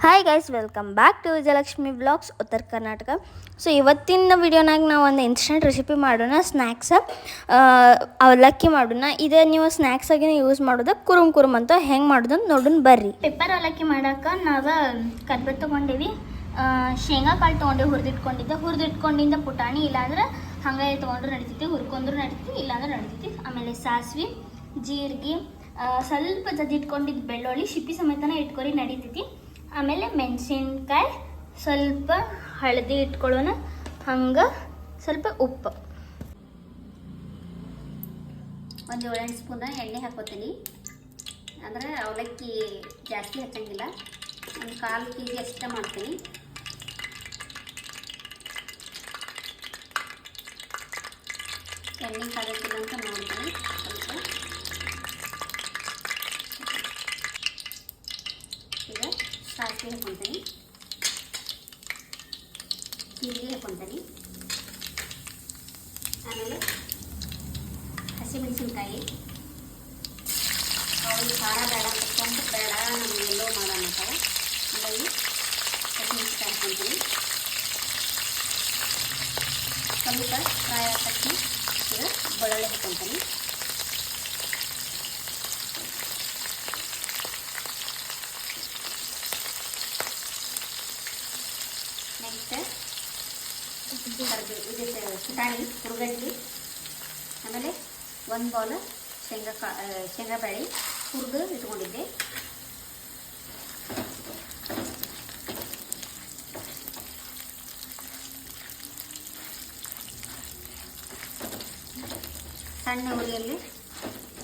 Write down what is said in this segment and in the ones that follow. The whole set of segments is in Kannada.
Hi guys, welcome back to Vijayalakshmi vlogs Uttara Karnataka. So ಇವತ್ತಿನ ವಿಡಿಯೋನಾಗ ನಾವು ಒಂದು ಇನ್ಸ್ಟೆಂಟ್ ರೆಸಿಪಿ ಮಾಡೋಣ. ಸ್ನ್ಯಾಕ್ಸ್ ಅವಲಕ್ಕಿ ಮಾಡೋಣ. ಇದು ನೀವು ಸ್ನ್ಯಾಕ್ಸ್ ಆಗಿ ಯೂಸ್ ಮಾಡೋದು ಕುರುಮ್ ಅಂತ ಹೆಂಗೆ ಮಾಡೋದು ನೋಡೋಣ ಬರ್ರಿ. ಪೆಪ್ಪರ್ ಅವಲಕ್ಕಿ ಮಾಡೋಕೆ ನಾವು ಕರ್ಬೇವು ತೊಗೊಂಡೇವಿ, ಶೇಂಗಾ ಕಾಳು ತೊಗೊಂಡು ಹುರಿದಿಟ್ಕೊಂಡಿಂದ ಪುಟಾಣಿ, ಇಲ್ಲಾಂದ್ರೆ ಹಂಗೆ ತೊಗೊಂಡ್ರು ನಡಿತೈತಿ, ಹುರ್ಕೊಂಡ್ರು ನಡಿತೈತಿ, ಇಲ್ಲಾಂದ್ರೆ ನಡಿತೈತಿ. ಆಮೇಲೆ ಸಾಸಿವೆ, ಜೀರಿಗೆ, ಸ್ವಲ್ಪ ಜಜ್ಜಿಟ್ಕೊಂಡಿದ್ದು ಬೆಳ್ಳುಳ್ಳಿ, ಶಿಪ್ಪಿ ಸಮೇತನ ಇಟ್ಕೊರಿ ನಡಿತೈತಿ. ಆಮೇಲೆ ಮೆಣಸಿನ್ಕಾಯಿ, ಸ್ವಲ್ಪ ಹಳದಿ ಇಟ್ಕೊಳ್ಳೋಣ, ಹಂಗೆ ಸ್ವಲ್ಪ ಉಪ್ಪು, ಒಂದು 7 ಸ್ಪೂನ್ ಎಣ್ಣೆ ಹಾಕೋತೀನಿ. ಅಂದರೆ ಅವಲಕ್ಕಿ ಜಾಸ್ತಿ ಹಚ್ಚಂಗಿಲ್ಲ, ಒಂದು 1/4 kg ಅಷ್ಟೇ ಮಾಡ್ತೀನಿ. ಎಣ್ಣೆ ಕಾಗತ್ತಿಲ್ಲ ಅಂತ ನೋಡ್ತೀನಿ. ಸ್ವಲ್ಪ ಈಗ ಸಾಸಿವೆ ಹಾಕ್ಕೊತೀನಿ, ಜೀರಿಗೆ ಹಾಕ್ಕೊತೀನಿ, ಆಮೇಲೆ ಹಸಿಮೆಣಸಿನ್ಕಾಯಿ. ಅವ್ರಿಗೆ ಖಾರ ಬೇಡ, ಕೆಂಪು ಬೇಡ, ನಮಗೆ ಎಲ್ಲೋ ಮಾಡೋಣ ಅಂತಾರೆ. ಹಾಗಾಗಿ ಹಸಿಮೆಣಸಿನ್ಕಾಯಿ ಹಾಕ್ಕೊತೀನಿ. ಸ್ವಲ್ಪ ಫ್ರೈ ಆದ ತಕ್ಷಣ ಈಗ ಬೆಳ್ಳುಳ್ಳಿ ಹಾಕ್ಕೊತೀನಿ. ನೆಕ್ಸ್ಟ್ ಇದು ಪುಟಾಣಿ, ಹುರ್ಗಡ್ಡಿ, ಆಮೇಲೆ 1 ಬೌಲ್ ಶೇಂಗಾ ಬೇಳೆ ಹುರಿದು ಇಟ್ಕೊಂಡಿದ್ದೆ. ಸಣ್ಣ ಉರಿಯಲ್ಲಿ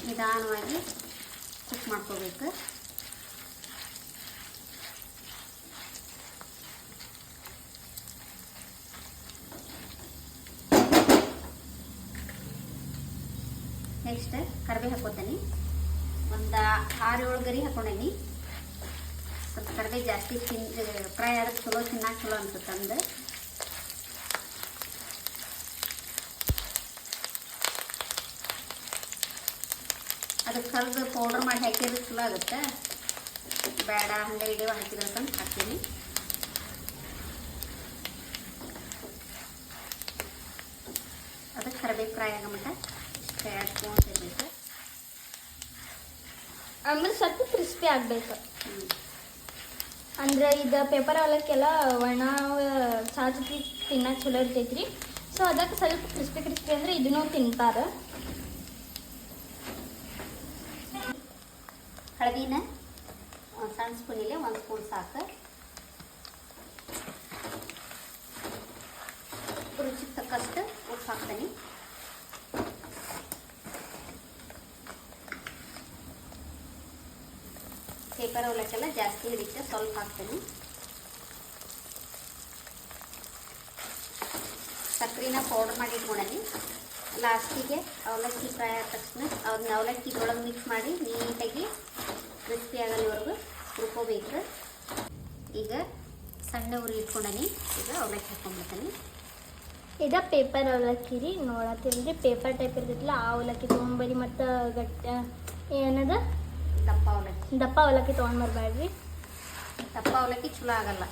ನಿಧಾನವಾಗಿ ಕುಕ್ ಮಾಡ್ಕೋಬೇಕು. ನೆಕ್ಸ್ಟ್ ಕರಿಬೇವು ಹಾಕೋತೀನಿ. ಒಂದು 6-7 ಗರಿ ಹಾಕೊಂಡೇನಿ. ಸ್ವಲ್ಪ ಕರಿಬೇವು ಜಾಸ್ತಿ ಫ್ರೈ ಆದ್ರೆ ಚಲೋ, ತಿನ್ನಕ್ಕೆ ಚಲೋ ಅನ್ಸುತ್ತೆ ಅಂದು. ಅದಕ್ಕೆ ಕರ್ದು ಪೌಡ್ರ್ ಮಾಡಿ ಹಾಕಿದ್ರೆ ಚಲೋ ಆಗುತ್ತೆ. ಬೇಡ ಹಂಗೆ ಹಿಡಿಯೋ ಹಾಕಿದ್ರಂತ ಹಾಕ್ತೀನಿ. ಅದಕ್ಕೆ ಕರಿಬೇವು ಫ್ರೈ ಆಗಮಟ್ಟ ಇರಬೇಕು. ಆಮೇಲೆ ಸ್ವಲ್ಪ ಕ್ರಿಸ್ಪಿ ಆಗಬೇಕು. ಅಂದರೆ ಇದು ಪೇಪರ್ ಅವಲಕ್ಕೆಲ್ಲ ಒಣ ಸಾಜಿ ತಿನ್ನಕ್ಕೆ ಚಲೋ ಇರ್ತೈತ್ರಿ. ಸೊ ಅದಕ್ಕೆ ಸ್ವಲ್ಪ ಕ್ರಿಸ್ಪಿ ಅಂದರೆ ಇದನ್ನೂ ತಿಂತಾರೆ. ಹಳದಿನ ಸಣ್ಣ ಸ್ಪೂನಿಗೆ 1 ಸ್ಪೂನ್ ಸಾಕು. ರುಚಿಗೆ ತಕ್ಕಷ್ಟು ಉಪ್ಪು ಹಾಕ್ತೀನಿ. ಪೇಪರ್ ಅವಲಕ್ಕೆಲ್ಲ ಜಾಸ್ತಿ ಹಿಡಿತೆ, ಸ್ವಲ್ಪ ಹಾಕ್ತೀನಿ. ಸಕ್ಕರೆನ ಪೌಡರ್ ಮಾಡಿ ಇಟ್ಕೊಂಡೀನಿ. ಲಾಸ್ಟಿಗೆ ಅವಲಕ್ಕಿ ಫ್ರೈ ಆದ ತಕ್ಷಣ ಅದನ್ನ ಅವಲಕ್ಕಿ ಇದ್ರೊಳಗೆ ಮಿಕ್ಸ್ ಮಾಡಿ ನೀಟಾಗಿ ಕ್ರಿಸ್ಪಿ ಆಗಲಿವರೆಗೂ ಹುರ್ಕೋಬೇಕು. ಈಗ ಸಣ್ಣ ಉರಿ ಇಟ್ಕೊಂಡೀನಿ. ಈಗ ಅವಲಕ್ಕಿ ಹಾಕ್ಕೊಂಡ್ಬಿಡ್ತೀನಿ. ಇದು ಪೇಪರ್ ಅವಲಕ್ಕಿ ರೀ, ನೋಡತ್ತೀರಿ ಪೇಪರ್ ಟೈಪ್ ಇರ್ತೈತಿಲ್ಲ, ಆ ಅವಲಕ್ಕಿ ತೊಗೊಂಬರಿ. ಮತ್ತು ಏನದ ದಪ್ಪ ಅವಲಕ್ಕಿ ತೊಗೊಂಡ್ಬರ್ಬೇಡ್ರಿ. ದಪ್ಪ ಅವಲಕ್ಕಿ ಚಲೋ ಆಗಲ್ಲ.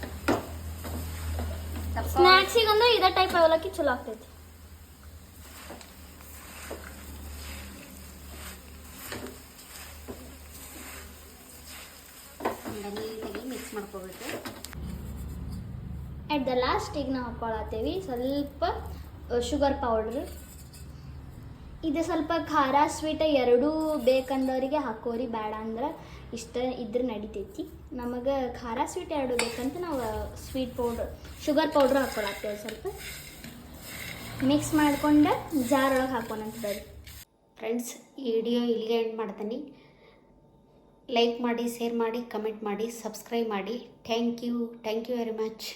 ಸ್ನ್ಯಾಕ್ಸಿಗೆ ಅಂದ್ರೆ ಇದೇ ಟೈಪ್ ಅವಲಕ್ಕಿ ಚಲೋ ಆಗ್ತೈತಿ. ನೀಟಾಗಿ ಮಿಕ್ಸ್ ಮಾಡ್ಕೋಬೇಕು. ಅಟ್ ದ ಲಾಸ್ಟಿಗೆ ನಾವು ಹಾಕೊಳತ್ತೇವಿ ಸ್ವಲ್ಪ ಶುಗರ್ ಪೌಡ್ರ್. ಇದು ಸ್ವಲ್ಪ ಖಾರ ಸ್ವೀಟ್ ಎರಡೂ ಬೇಕಂದವರಿಗೆ ಹಾಕೋರಿ, ಬೇಡ ಅಂದ್ರೆ ಇಷ್ಟ ಇದ್ರೆ ನಡಿತೈತಿ. ನಮಗೆ ಖಾರ ಸ್ವೀಟ್ ಎರಡು ಬೇಕಂತ ನಾವು ಶುಗರ್ ಪೌಡ್ರ್ ಹಾಕೊಳತ್ತೇವೆ. ಸ್ವಲ್ಪ ಮಿಕ್ಸ್ ಮಾಡ್ಕೊಂಡು ಜಾರ್ ಒಳಗೆ ಹಾಕೋಣಂತ ಬರ್ರಿ. ಫ್ರೆಂಡ್ಸ್, ಈ ವಿಡಿಯೋ ಇಲ್ಲಿಗೆ ಎಂಡ್ ಮಾಡ್ತೀನಿ. ಲೈಕ್ ಮಾಡಿ, ಶೇರ್ ಮಾಡಿ, ಕಮೆಂಟ್ ಮಾಡಿ, ಸಬ್ಸ್ಕ್ರೈಬ್ ಮಾಡಿ. Thank you very much.